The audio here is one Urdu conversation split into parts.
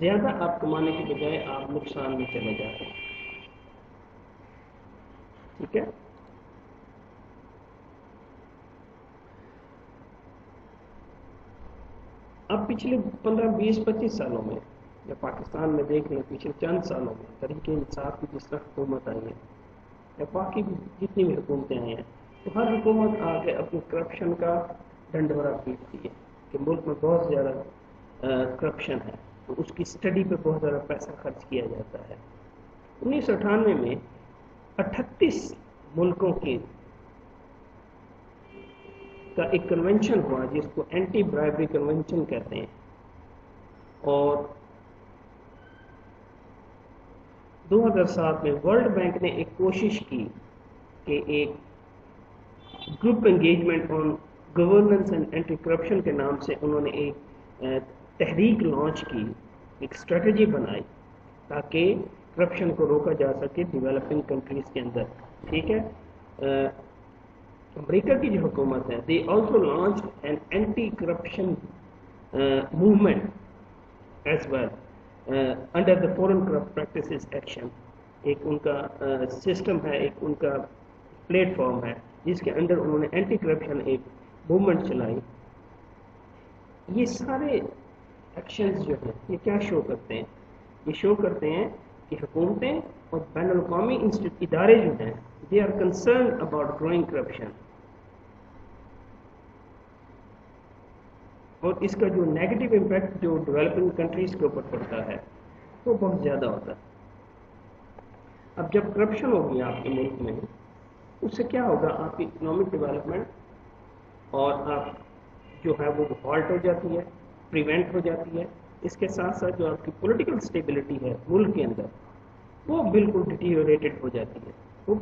زیادہ آپ کمانے کے بجائے آپ نقصان میں چلے جاتے ہیں. ٹھیک ہے. اب پچھلے 15-20-25 سالوں میں یا پاکستان میں دیکھ لیں پچھلے چند سالوں میں تحریک انصاف کی جس طرح حکومت آئی ہے یا باقی بھی جتنی بھی حکومتیں آئی ہیں تو ہر حکومت آ کے اپنی کرپشن کا ڈنڈورا پیٹتی ہے کہ ملک میں بہت زیادہ کرپشن ہے تو اس کی اسٹڈی پہ بہت زیادہ پیسہ خرچ کیا جاتا ہے. 1998 میں 38 ملکوں کی کا ایک کنونشن ہوا جس کو اینٹی برائبری کنونشن کہتے ہیں اور 2007 میں ورلڈ بینک نے ایک کوشش کی کہ ایک group engagement on governance and anti corruption کے نام سے انہوں نے ایک تحریک لانچ کی, ایک اسٹریٹجی بنائی تاکہ کرپشن کو روکا جا سکے ڈیولپنگ کنٹریز کے اندر. ٹھیک ہے. امریکہ کی جو حکومت ہے they also launch an anti corruption movement as well under the foreign corrupt practices action. ایک ان کا سسٹم ہے, ایک ان کا پلیٹ فارم ہے جس کے اندر انہوں نے اینٹی کرپشن ایک موومنٹ چلائی. یہ سارے ایکشنز جو ہیں یہ کیا شو کرتے ہیں؟ یہ شو کرتے ہیں کہ حکومتیں اور بین الاقوامی ادارے جو ہیں they are concern about growing corruption, اور اس کا جو نیگیٹو امپیکٹ جو ڈیولپنگ کنٹریز کے اوپر پڑتا ہے وہ بہت زیادہ ہوتا ہے. اب جب کرپشن ہوگی آپ کے ملک میں اس سے کیا ہوگا؟ آپ کی اکنامک ڈیولپمنٹ اور آپ جو ہے وہ ہالٹ ہو جاتی ہے, پریونٹ ہو جاتی ہے. اس کے ساتھ ساتھ جو آپ کی پولیٹیکل اسٹیبلٹی ہے ملک کے اندر وہ بالکل ڈیٹیریوریٹڈ ہو جاتی ہے. وہ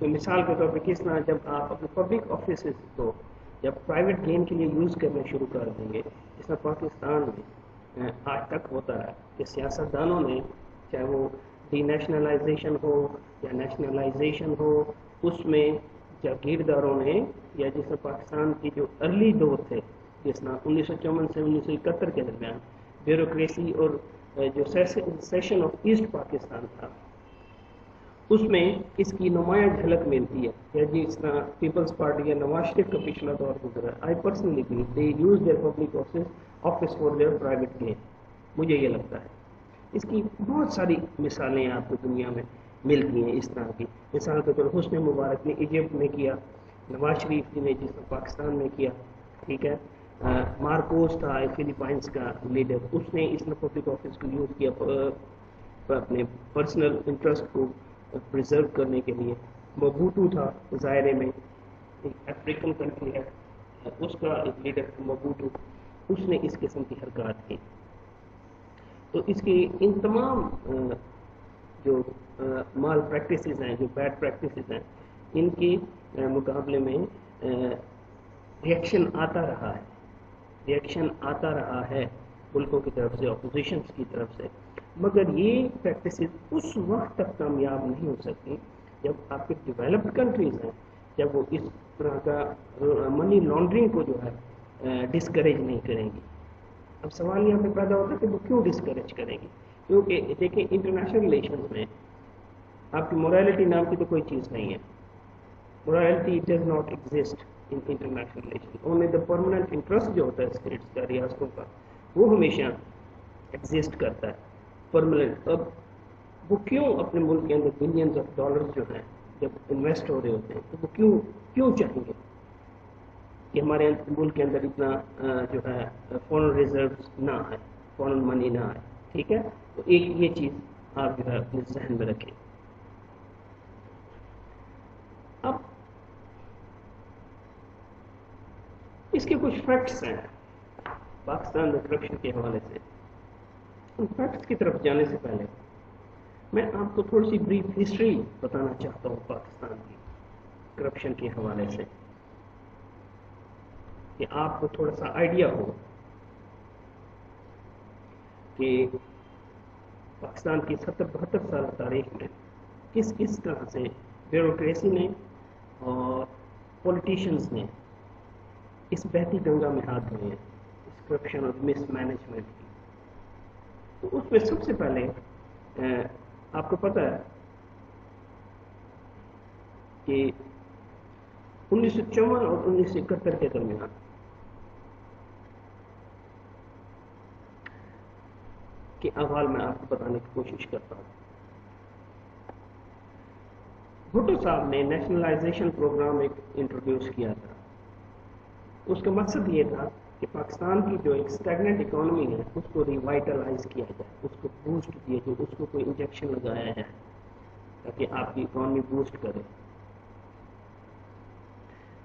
مثال کے طور پہ کس طرح جب آپ اپنے پبلک آفیسز کو جب پرائیویٹ گین کے لیے یوز کرنا شروع کر دیں گے, جس طرح پاکستان میں آج تک ہوتا ہے کہ سیاستدانوں نے چاہے وہ ڈی نیشنلائزیشن ہو یا نیشنلائزیشن ہو, اس میں جاگیرداروں نے یا جس طرح پاکستان کی جو ارلی دور تھے جس طرح 1954 سے 1971 کے درمیان بیوروکریسی اور جو سیشن آف ایسٹ پاکستان تھا اس میں اس کی نمایاں جھلک ملتی ہے. یا جس طرح پیپلز پارٹی یا نواز شریف کا پچھلا دور گزرا, I personally believe they use their public office for their private gain. مجھے یہ لگتا ہے اس کی بہت ساری مثالیں آپ کو دنیا میں ملتی ہیں اس طرح کی. مثال کے طور حسنی مبارک نے ایجپٹ میں کیا, نواز شریف نے جس طرح پاکستان میں کیا. ٹھیک ہے. مارکوس تھا فلپائنس کا لیڈر, اس نے اس نے پبلک آفس کو یوز کیا اپنے پرسنل انٹرسٹ کو پرزرو کرنے کے لیے. مبوٹو تھا ظاہرے میں, ایک افریقن کنٹری ہے, اس کا ایک لیڈر مبوٹو, اس نے اس قسم کی حرکات کی. تو اس کی ان تمام جو مال پریکٹسز ہیں, جو بیڈ پریکٹسز ہیں, ان کے مقابلے میں ریئیکشن آتا رہا ہے ملکوں کی طرف سے, اپوزیشنز کی طرف سے. مگر یہ پریکٹسز اس وقت تک کامیاب نہیں ہو سکتی جب آپ کے ڈیولپڈ کنٹریز ہیں, جب وہ اس طرح کا منی لانڈرنگ کو جو ہے ڈسکریج نہیں کریں گی. اب سوال یہاں پہ پیدا ہوتا ہے کہ وہ کیوں ڈسکریج کریں گی؟ کیونکہ دیکھیں انٹرنیشنل ریلیشنز میں آپ کی مورالٹی نام کی تو کوئی چیز نہیں ہے. morality does not exist in international relations. Only the permanent interest جو ہوتا ہے اسٹیٹس کا, ریاستوں کا, وہ ہمیشہ ایگزسٹ کرتا ہے پرماننٹ. اب وہ کیوں اپنے ملک کے اندر بلینز آف ڈالرز جو ہیں جب انویسٹ ہو رہے ہوتے ہیں تو وہ کیوں چاہیں گے کہ ہمارے ملک کے اندر اتنا جو ہے فورن ریزروز نہ آئے, فورن منی نہ آئے. ٹھیک ہے. تو ایک یہ چیز آپ جو ہے اپنے ذہن میں رکھیں. اب اس کے کچھ فیکٹس ہیں پاکستان میں کرپشن کے حوالے سے. ان فیکٹس کی طرف جانے سے پہلے میں آپ کو تھوڑی سی بریف ہسٹری بتانا چاہتا ہوں پاکستان کی کرپشن کے حوالے سے, کہ آپ کو تھوڑا سا آئیڈیا ہو کہ پاکستان کی 70-72 سال تاریخ میں کس طرح سے بیوروکریسی نے اور پولیٹیشنز نے اس بہتی گنگا میں ہاتھ دھوئے ہیں, اس کرپشن اور مس مینجمنٹ کی. تو اس میں سب سے پہلے آپ کو پتہ ہے کہ 1954 اور 1971 کے درمیان کے احوال میں آپ کو بتانے کی کوشش کرتا ہوں. بھٹو صاحب نے نیشنلائزیشن پروگرام ایک انٹروڈیوس کیا تھا. اس کا مقصد یہ تھا کہ پاکستان کی جو ایک اسٹیگننٹ اکانومی ہے اس کو ریوائٹلائز کیا جائے, اس کو بوسٹ دیا جائے, اس کو کوئی انجیکشن لگایا جائے تاکہ آپ کی اکانومی بوسٹ کرے.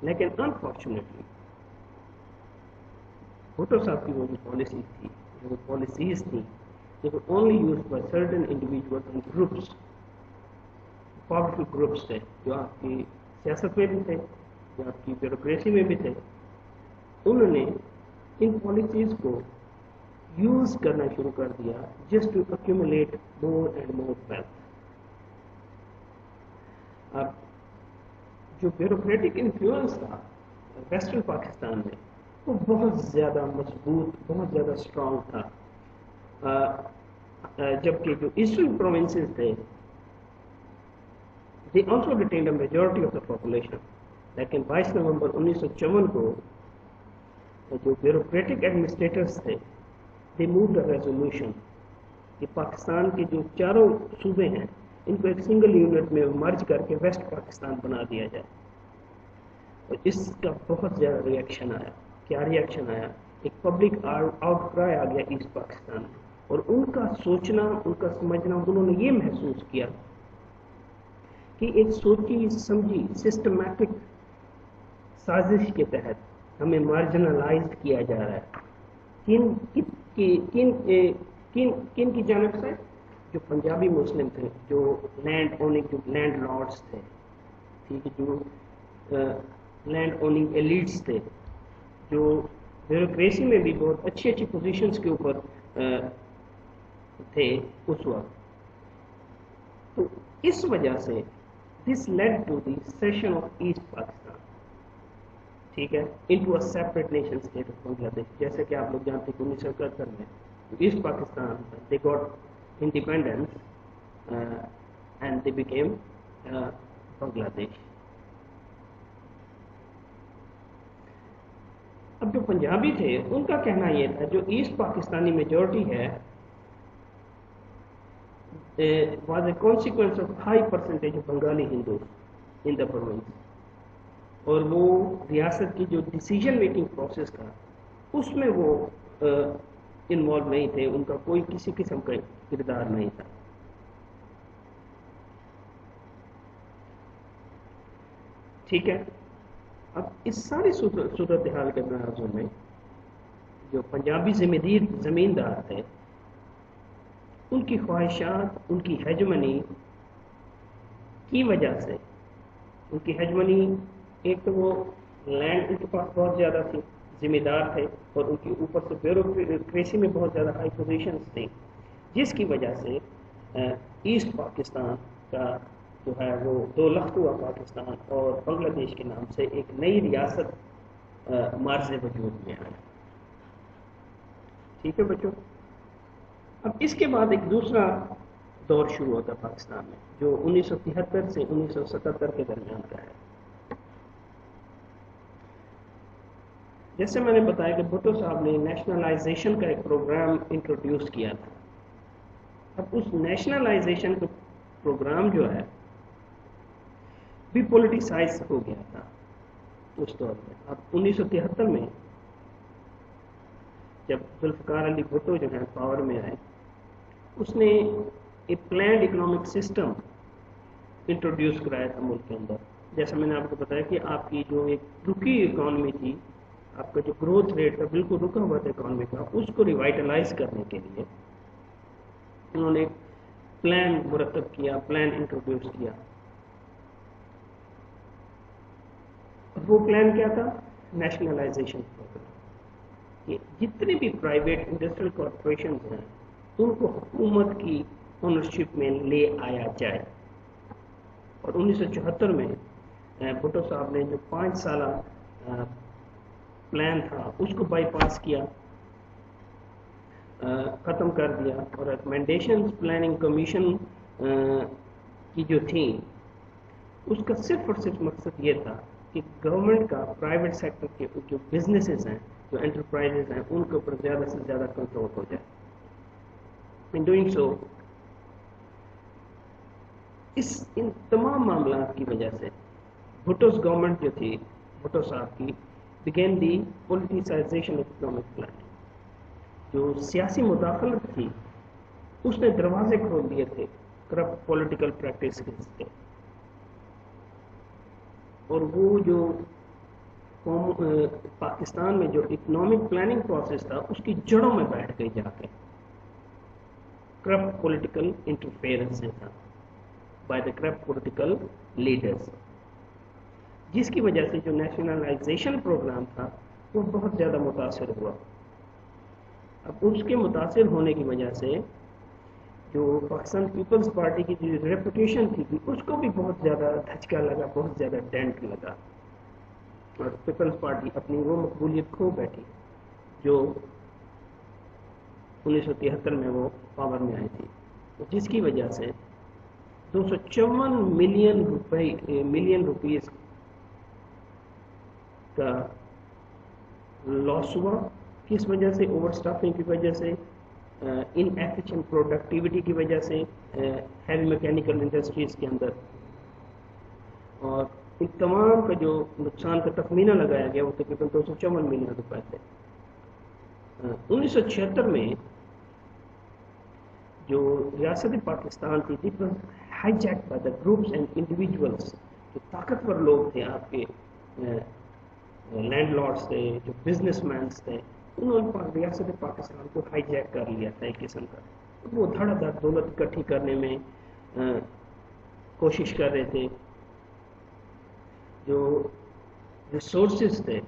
لیکن انفارچونیٹلی بھٹو صاحب کی وہ جو پالیسی تھی, جو پالیسیز تھیں, they were only used by certain individuals and groups, powerful groups تھے جو آپ کی سیاست میں بھی تھے, جو آپ کی بیوروکریسی میں بھی تھے. انہوں نے ان پالیسیز کو یوز کرنا شروع کر دیا just to accumulate more and more wealth. اب جو بیوروکریٹک انفلوئنس تھا ویسٹرن پاکستان میں وہ بہت زیادہ مضبوط, بہت زیادہ اسٹرانگ تھا, جبکہ جو ایسٹرن پروونسز تھے they also retained a majority of the population. لیکن 22 نومبر 1954 کو جو بیوروکریٹک ایڈمنسٹریٹرز تھے they moved a resolution کہ پاکستان کے جو چاروں صوبے ہیں ان کو ایک سنگل یونٹ میں مرج کر کے ویسٹ پاکستان بنا دیا جائے. اور اس کا بہت زیادہ ریئیکشن آیا. کیا ریئیکشن آیا؟ ایک پبلک آؤٹ کرائے آ گیا ایسٹ پاکستان میں, اور ان کا سوچنا, ان کا سمجھنا, انہوں نے یہ محسوس کیا کہ ایک سوچی سمجھی سسٹمیٹک سازش کے تحت ہمیں مارجنلائز کیا جا رہا ہے. کن کی جانب سے؟ جو پنجابی مسلم تھے, جو لینڈ اوننگ, جو لینڈ لارڈس تھے, ٹھیک ہے, جو لینڈ اوننگ ایلیٹس تھے, جو بیوروکریسی میں بھی بہت اچھی اچھی پوزیشنز کے اوپر تھے اس وقت. تو اس وجہ سے this led to the cession of East Pakistan, ٹھیک ہے, into a separate nation state of Bangladesh. جیسے کہ آپ لوگ جانتے ہیں کہ 1971 میں east Pakistan they got independence and they became Bangladesh. اب جو پنجابی تھے ان کا کہنا یہ تھا جو ایسٹ پاکستانی میجورٹی ہے was a consequence of high percentage of Bengali Hindus in the province. اور وہ ریاست کی جو ڈیسیجن میکنگ پروسیس تھا اس میں وہ انوالو نہیں تھے, ان کا کوئی کسی قسم کا کردار نہیں تھا. ٹھیک ہے. اب اس ساری صورتحال کے تناظر میں جو پنجابی زمیندار تھے ان کی خواہشات, ان کی ہیجمنی کی وجہ سے, ان کی ہیجمنی ایک تو وہ لینڈ ان کے پاس بہت زیادہ تھی, ذمہ دار تھے, اور ان کے اوپر سے بیوروکریسی میں بہت زیادہ ہائی پوزیشنز تھیں, جس کی وجہ سے ایسٹ پاکستان کا جو ہے وہ دو لخت ہوا پاکستان اور بنگلہ دیش کے نام سے ایک نئی ریاست مارز وجود میں آئی. ٹھیک ہے بچوں. اب اس کے بعد ایک دوسرا دور شروع ہوتا پاکستان میں جو 1973 سے 1977 کے درمیان کا ہے. جیسے میں نے بتایا کہ بھٹو صاحب نے نیشنلائزیشن کا ایک پروگرام انٹروڈیوس کیا تھا. اب اس نیشنلائزیشن کا پروگرام جو ہے بھی پولیٹیسائز ہو گیا تھا اس دور میں. اب 1973 میں جب ذوالفقار علی بھٹو جو ہے پاور میں آئے, اس نے ایک پلانڈ اکنامک سسٹم انٹروڈیوس کرایا تھا ملک کے اندر. جیسا میں نے آپ کو بتایا کہ آپ کی جو ایک رکی اکانومی تھی, آپ کا جو گروتھ ریٹ تھا بالکل رکا ہوا تھا اکانومی کا, اس کو ریوائٹلائز کرنے کے لیے انہوں نے پلان مرتب کیا, پلان انٹروڈیوس کیا. وہ پلان کیا تھا؟ Nationalization program. کہ جتنے بھی پرائیویٹ انڈسٹریل کارپوریشنز ہیں ان کو حکومت کی اونرشپ میں لے آیا جائے. اور 1974 میں بھٹو صاحب نے جو 5 سالہ پلان تھا اس کو بائی پاس کیا, ختم کر دیا، اور ریکمنڈیشنز پلاننگ کمیشن کی جو تھیں اس کا صرف اور صرف مقصد یہ تھا کہ گورنمنٹ کا پرائیویٹ سیکٹر کے جو بزنسز ہیں، جو انٹرپرائزز ہیں، ان کے اوپر زیادہ سے زیادہ کنٹرول ہو جائے. ان ڈوئنگ سو ان تمام معاملات کی وجہ سے بھٹو's گورنمنٹ جو تھی، بھٹو صاحب کی، begin the politicisation of economic planning. جو سیاسی مداخلت تھی اس نے دروازے کھول دیے تھے کرپٹ پولیٹیکل پریکٹسز کے، اور وہ جو پاکستان میں جو اکنامک پلاننگ پروسیس تھا اس کی جڑوں میں بیٹھ گئی جا کے. کرپٹ پولیٹیکل انٹرفیئرنس تھا by the corrupt political leaders, جس کی وجہ سے جو نیشنلائزیشن پروگرام تھا وہ بہت زیادہ متاثر ہوا. اب اس کے متاثر ہونے کی وجہ سے جو پاکستان پیپلز پارٹی کی جو ریپوٹیشن تھی اس کو بھی بہت زیادہ دھچکا لگا، بہت زیادہ ڈینٹ لگا، اور پیپلز پارٹی اپنی وہ مقبولیت کھو بیٹھی جو 1973 میں وہ پاور میں آئی تھی، جس کی وجہ سے 254 ملین روپیز کا لاس ہوا. کس وجہ سے؟ اوور اسٹافنگ کی وجہ سے، ان ایفیشینٹ پروڈکٹیوٹی کی وجہ سے ہیوی میکینیکل انڈسٹریز کے اندر. اور ان تمام کا جو نقصان کا تخمینہ لگایا گیا وہ تقریباً 254 ملین روپے تھے. 1976 میں جو ریاست پاکستان تھی تھی high Jack by the groups and individuals, جو طاقتور لوگ تھے، آپ کے لینڈ لارڈس تھے، جو بزنس مینس تھے، انہوں نے ریاست پاکستان کو ہائی جیک کر لیا تھا ایک قسم کا. وہ دھڑا دھڑ دولت اکٹھی کرنے میں کوشش کر رہے تھے. جو ریسورسز تھے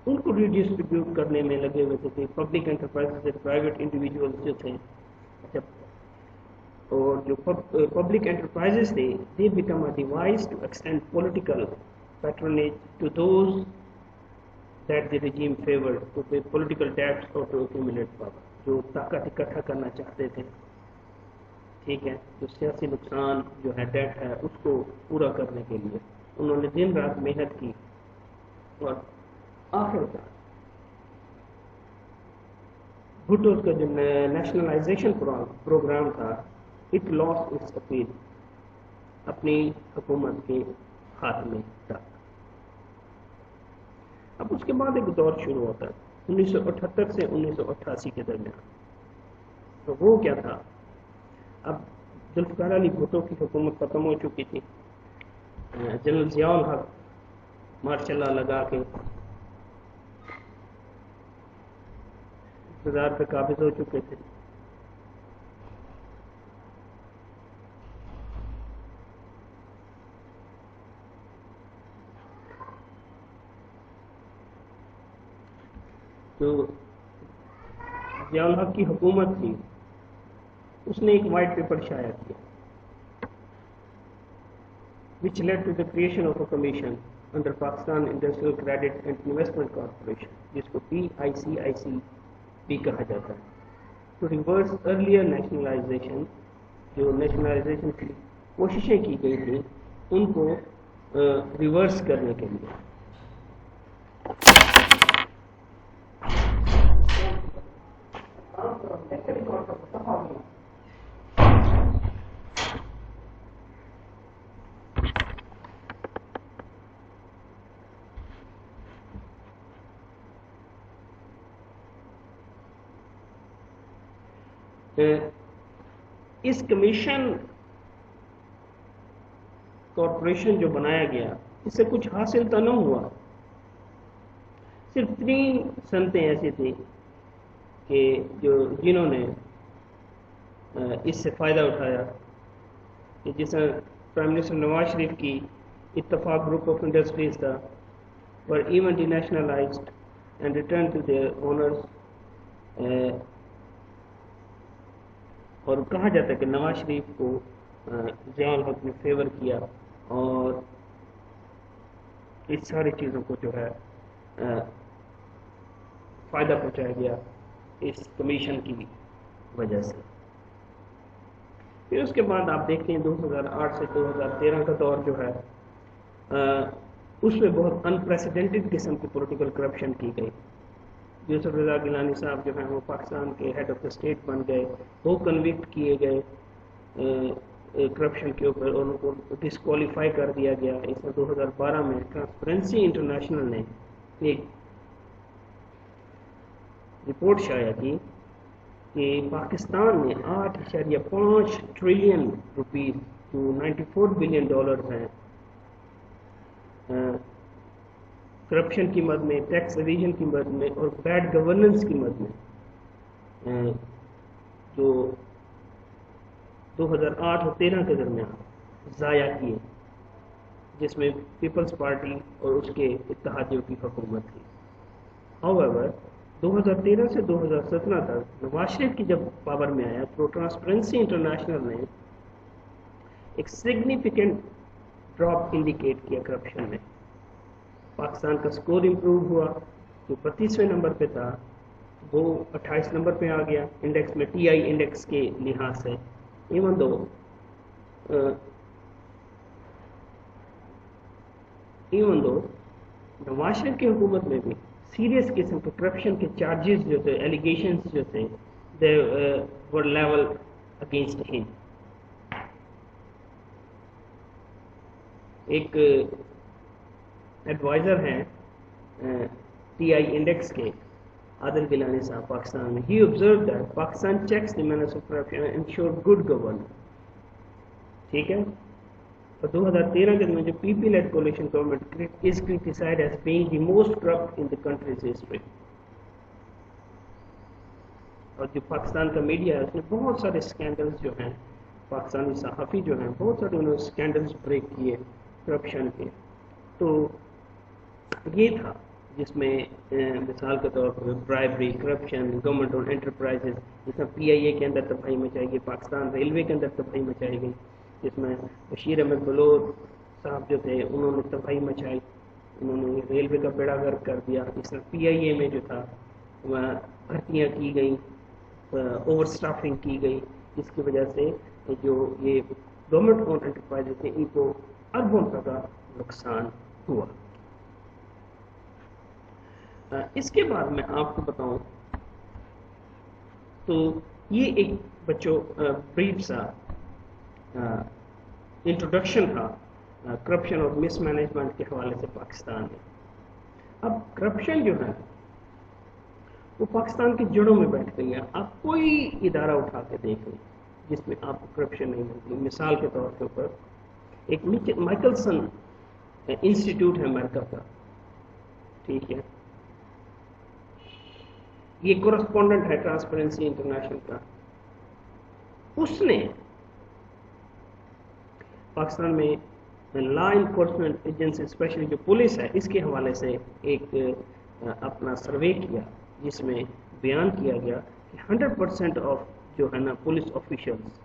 ان کو ریڈسٹریبیوٹ کرنے میں لگے ہوئے تھے. پبلک انٹرپرائز سے پرائیویٹ انڈیویجولس جو تھے، اور جو پبلک انٹرپرائزز تھے they become a device to extend political patronage to those that the regime favored, to pay political debts or to accumulate power. جو طاقت اکٹھا کرنا چاہتے تھے، ٹھیک ہے، جو سیاسی نقصان جو ہے ڈیٹ ہے اس کو پورا کرنے کے لیے انہوں نے دن رات محنت کی، اور آخر کار بھٹو کا جو نیشنلائزیشن پروگرام تھا اٹ لاس اٹس اپیل اپنی حکومت کے خاتمے تک. اب اس کے بعد ایک دور شروع ہوتا ہے 1978 سے 1988 کے درمیان. تو وہ کیا تھا؟ اب ذوالفقار علی بھٹو کی حکومت ختم ہو چکی تھی. جنرل ضیاء الحق ماشاء اللہ لگا کے اقتدار پہ قابض ہو چکے تھے. تو ضیاء الحق کی حکومت تھی، اس نے ایک وائٹ پیپر شائع کیا which led to the creation of a commission under Pakistan Industrial Credit and Investment Corporation, جس کو PICIC بھی کہا جاتا ہے, to reverse earlier nationalization. جو نیشنلائزیشن کی کوششیں کی گئی تھیں ان کو ریورس کرنے کے لیے. اس کمیشن کارپوریشن جو بنایا گیا اس سے کچھ حاصل تو نہ ہوا. صرف 3 صنعتیں ایسی تھیں کہ جنہوں نے اس سے فائدہ اٹھایا, کہ جس طرح پرائم منسٹر نواز شریف کی اتفاق گروپ آف انڈسٹریز تھا were even denationalized and returned to their owners. اور کہا جاتا ہے کہ نواز شریف کو ضیاء الحق نے فیور کیا اور اس ساری چیزوں کو جو ہے فائدہ پہنچایا گیا اس کمیشن کی وجہ سے. پھر اس کے بعد آپ دیکھتے ہیں 2008 سے 2013 کا دور جو ہے اس میں بہت انپریسیڈنٹڈ قسم کی پولیٹیکل کرپشن کی گئی. یوسف رضا گیلانی صاحب جو ہیں وہ پاکستان کے ہیڈ آف دا اسٹیٹ بن گئے, وہ کنوکٹ کیے گئے کرپشن کے اوپر, اور ان کو ڈسکوالیفائی کر دیا گیا. اس میں 2012 میں ٹرانسپیرنسی انٹرنیشنل نے ایک رپورٹ شائع کی کہ پاکستان نے 8.5 ٹریلین روپیز جو 94 بلین ڈالر ہیں کرپشن کی مد میں, ٹیکس ایویژن کی مد میں اور بیڈ گورننس کی مد میں جو 2008 اور 13 کے درمیان ضائع کیے, جس میں پیپلز پارٹی اور اس کے اتحادیوں کی حکومت تھی. However, 2013 سے 2017 تک نواز شریف کی جب پاور میں آیا تو ٹرانسپیرنسی انٹرنیشنل نے ایک سگنیفیکنٹ ڈراپ انڈیکیٹ کیا کرپشن میں. پاکستان کا سکور امپروو ہوا, جو 32ویں نمبر پہ تھا وہ 28 نمبر پہ آ گیا انڈیکس میں, TI انڈیکس کے لحاظ سے. ایون دو نواز شریف کی حکومت میں بھی سیریس قسم کے کرپشن کے چارجز جو تھے, ایلیگیشنز جو تھے, دے ور لیول اگینسٹ ہم. ایک ایڈوائزر ہیں TI انڈیکس کے, عادل گیلانی صاحب پاکستان میں, he observed that Pakistan checks the menace of corruption and ensure good governance. ٹھیک ہے. اور 2013 کے جو PP led coalition government is criticized as being the most corrupt in the country's history. اور جو پاکستان کا میڈیا ہے اس نے بہت سارے اسکینڈلز جو ہیں, پاکستانی صحافی جو ہیں بہت سارے انہوں نے اسکینڈلز بریک کیے کرپشن کے. تو یہ تھا جس میں مثال کے طور پر برائبری, کرپشن, گورنمنٹ اور انٹرپرائزز, جس میں PIA کے اندر تباہی مچائی گئی, پاکستان ریلوے کے اندر تباہی مچائی گئی, جس میں بشیر احمد بلور صاحب جو تھے انہوں نے تباہی مچائی, انہوں نے ریلوے کا بیڑا غرق کر دیا. اس میں PIA میں جو تھا وہ بھرتیاں کی گئیں, اوور اسٹافنگ کی گئی, جس کی وجہ سے جو یہ گورنمنٹ اون انٹرپرائزز تھے ان کو اربوں کا نقصان ہوا. اس کے بعد میں آپ کو بتاؤں تو یہ ایک بچوں بریف سا انٹروڈکشن تھا کرپشن اور مس مینجمنٹ کے حوالے سے پاکستان میں. اب کرپشن جو ہے وہ پاکستان کی جڑوں میں بیٹھ گئی ہے. آپ کوئی ادارہ اٹھا کے دیکھ لیں جس میں آپ کو کرپشن نہیں ملتی. مثال کے طور کے اوپر ایک مائیکلسن انسٹیٹیوٹ ہے امریکہ کا, ٹھیک ہے, یہ کورسپونڈنٹ ہے ٹرانسپیرنسی انٹرنیشنل کا. اس نے پاکستان میں لا انفورسمنٹ ایجنسی اسپیشلی جو پولیس ہے اس کے حوالے سے ایک اپنا سروے کیا, جس میں بیان کیا گیا کہ 100% آف جو ہے نا police officials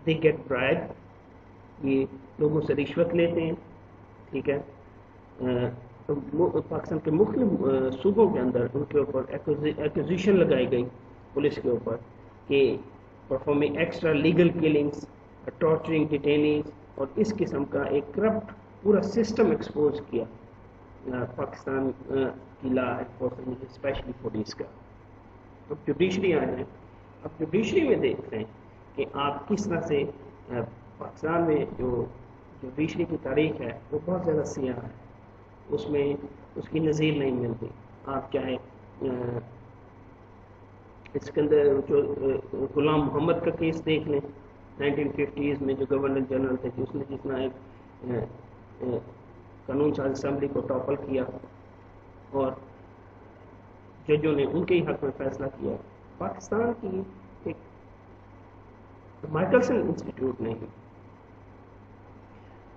they get bribe, یہ لوگوں سے رشوت لیتے ہیں. ٹھیک ہے. پاکستان کے مختلف صوبوں کے اندر ان کے اوپر ایکوزیشن لگائی گئی پولیس کے اوپر کہ performing extra legal killings, torturing detainees, اور اس قسم کا ایک کرپٹ پورا سسٹم ایکسپوز کیا پاکستان کی لا انفورسمنٹ اسپیشلی پولیس کا. اب جوڈیشری آئے ہیں, اب جوڈیشری میں دیکھتے ہیں کہ آپ کس طرح سے پاکستان میں جو جوڈیشری کی تاریخ ہے وہ بہت زیادہ سیاہ ہے, اس میں اس کی نظیر نہیں ملتی. آپ چاہے اس کے اندر جو غلام محمد کا کیس دیکھ لیں 1950s میں, جو گورنر جنرل تھے, جس نے جتنا ایک قانون ساز اسمبلی کو ٹاپل کیا اور ججوں نے ان کے ہی حق میں فیصلہ کیا. پاکستان کی ایک مائیکلسن انسٹیٹیوٹ نے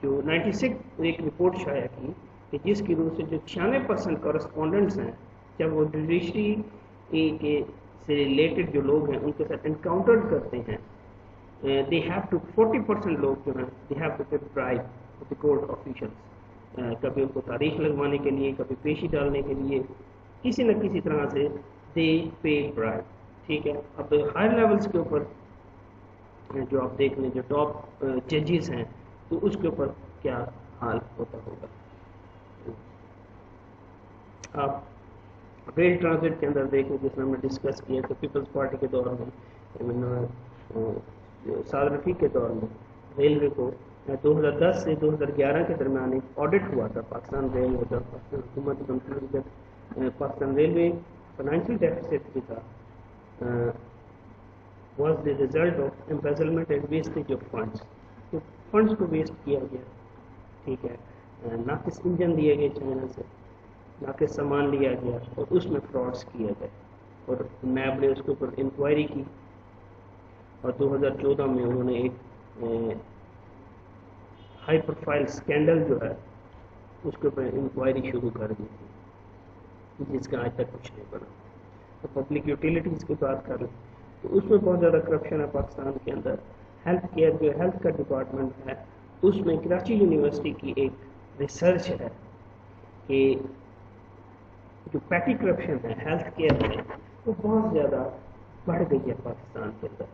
جو 96 ایک رپورٹ شائع کی کہ جس کی روح سے جو 96% کورسپونڈنٹس ہیں جب وہ جوڈیشری کے سے ریلیٹڈ جو لوگ ہیں ان کے ساتھ انکاؤنٹر کرتے ہیں, they have to 40% لوگ جو ہیں they have to pay bribe to the court officials. کبھی ان کو تاریخ لگوانے کے لیے, کبھی پیشی ڈالنے کے لیے, کسی نہ کسی طرح سے they pay bribe. ٹھیک ہے. اب ہائر لیولس کے اوپر جو آپ دیکھ لیں جو ٹاپ ججز ہیں تو اس کے اوپر کیا حال ہوتا ہوگا. آپ ریل ٹرانزٹ کے اندر دیکھیں جس میں ہم نے ڈسکس کیا تو پیپلز پارٹی کے دور میں سعد رفیق کے دور میں ریلوے کو 2010 سے 2011 کے درمیان ایک آڈٹ ہوا تھا پاکستان ریلوے کا. پاکستان حکومت confuse Pakistan railway financial deficits بھی تھا was the result of embezzlement and wastage of funds. تو فنڈس کو ویسٹ کیا گیا. ٹھیک ہے. ناقص انجن دیے گئے چائنا سے, ناقص سامان لیا گیا اور اس میں فراڈس کیا گیا اور نیب نے اس کے اوپر انکوائری کی اور 2014 میں انہوں نے ایک ہائی پروفائل اسکینڈل جو ہے اس کے اوپر انکوائری شروع کر دی تھی جس کا آج تک کچھ نہیں بنا. تو پبلک یوٹیلیٹیز کی بات کر لیں تو اس میں بہت زیادہ کرپشن ہے پاکستان کے اندر. ہیلتھ کیئر جو ہیلتھ کا ڈپارٹمنٹ ہے اس میں کراچی یونیورسٹی کی ایک ریسرچ ہے کہ جو پیٹی کرپشن ہے ہیلتھ کیئر میں وہ بہت زیادہ بڑھ گئی ہے پاکستان کے اندر.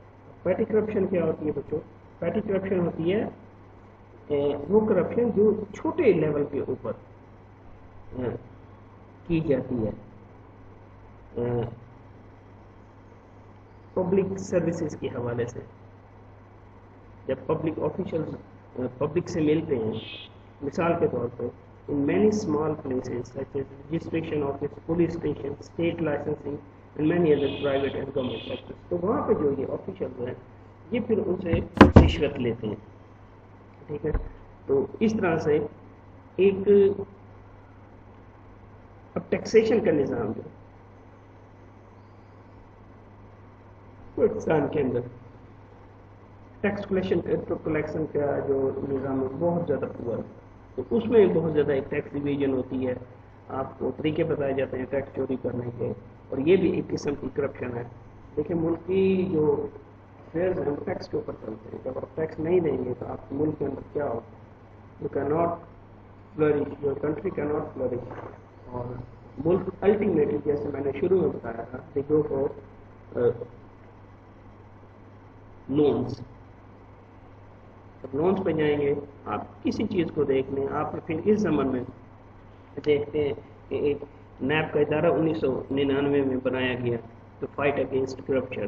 پیٹی کرپشن کیا ہوتی ہے بچوں؟ پیٹی کرپشن ہوتی ہے وہ کرپشن جو چھوٹے لیول کے اوپر کی جاتی ہے پبلک سروسز کے حوالے سے. جب پبلک آفیشل پبلک سے ملتے ہیں مثال کے طور پہ in many small places such as registration office, police station, state licensing and many other private and government sectors, تو وہاں پہ جو یہ آفیشل ہیں یہ پھر ان سے رشوت لیتے ہیں. ٹھیک ہے. تو اس طرح سے ایک اب ٹیکسیشن کا نظام جو پاکستان کے اندر ٹیکس کلیکشن کا جو نظام ہے بہت زیادہ پور ہے. تو اس میں بہت زیادہ ایک ٹیکس ڈویژن ہوتی ہے. آپ کو طریقے بتائے جاتے ہیں ٹیکس چوری کرنے کے اور یہ بھی ایک قسم کی کرپشن ہے. دیکھیں ملک کی جو افیئرز ہیں وہ ٹیکس کے اوپر چلتے ہیں. جب آپ ٹیکس نہیں دیں گے تو آپ کے ملک کے اندر کیا ہوگا؟ You can not flourish, your country can not flourish. اور ملک الٹیمیٹلی جیسے میں نے شروع میں بتایا تھا دے گو فار لونس. جب لونس پہ جائیں گے آپ کسی چیز کو دیکھ لیں. آپ پھر اس زمن میں دیکھتے ہیں کہ ایک نیب کا ادارہ 1999 میں بنایا گیا تو فائٹ اگینسٹ کرپشن.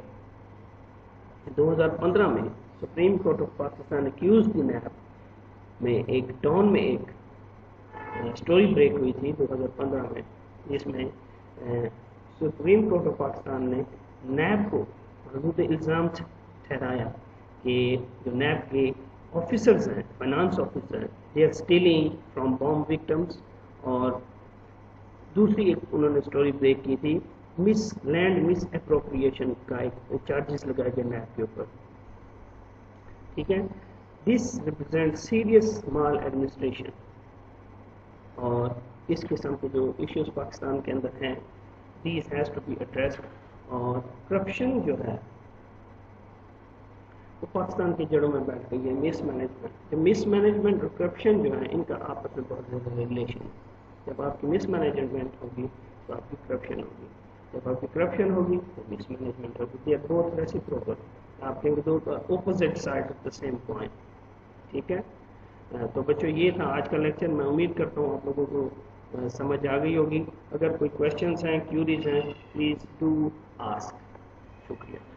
2015 میں supreme court of Pakistan accused the NAB میں ایک ڈان میں ایک اسٹوری بریک ہوئی تھی 2015 میں جس میں سپریم کورٹ آف پاکستان نے نیب کو مردود الزام ٹھہرایا کہ جو نیب کے آفیسرز ہیں finance officer they are stealing from بام وکٹمس. اور دوسری ایک انہوں نے اسٹوری بریک کی تھی لینڈ مس اپروپریشن کا ایک چارجز لگائے گئے نیب کے اوپر. ٹھیک ہے. This represent serious mall administration. اور اس قسم کے جو ایشوز پاکستان کے اندر ہیں these has to be addressed. اور کرپشن جو ہے وہ پاکستان کی جڑوں میں بیٹھ گئی ہے. مس مینجمنٹ, مس مینجمنٹ اور کرپشن جو ہے ان کا آپس میں بہت زیادہ ریلیشن ہے. جب آپ کی مس مینجمنٹ ہوگی تو آپ کی کرپشن ہوگی, جب آپ کی کرپشن ہوگی تو مس مینجمنٹ ہوگی. They are both reciprocal. آپ کے دو opposite side of the same coin. ٹھیک ہے. تو بچوں یہ تھا آج کا لیکچر. میں امید کرتا ہوں آپ لوگوں کو سمجھ آ گئی ہوگی. اگر کوئی کویشچنس ہیں کیوریز ہیں پلیز ڈو آسک. شکریہ.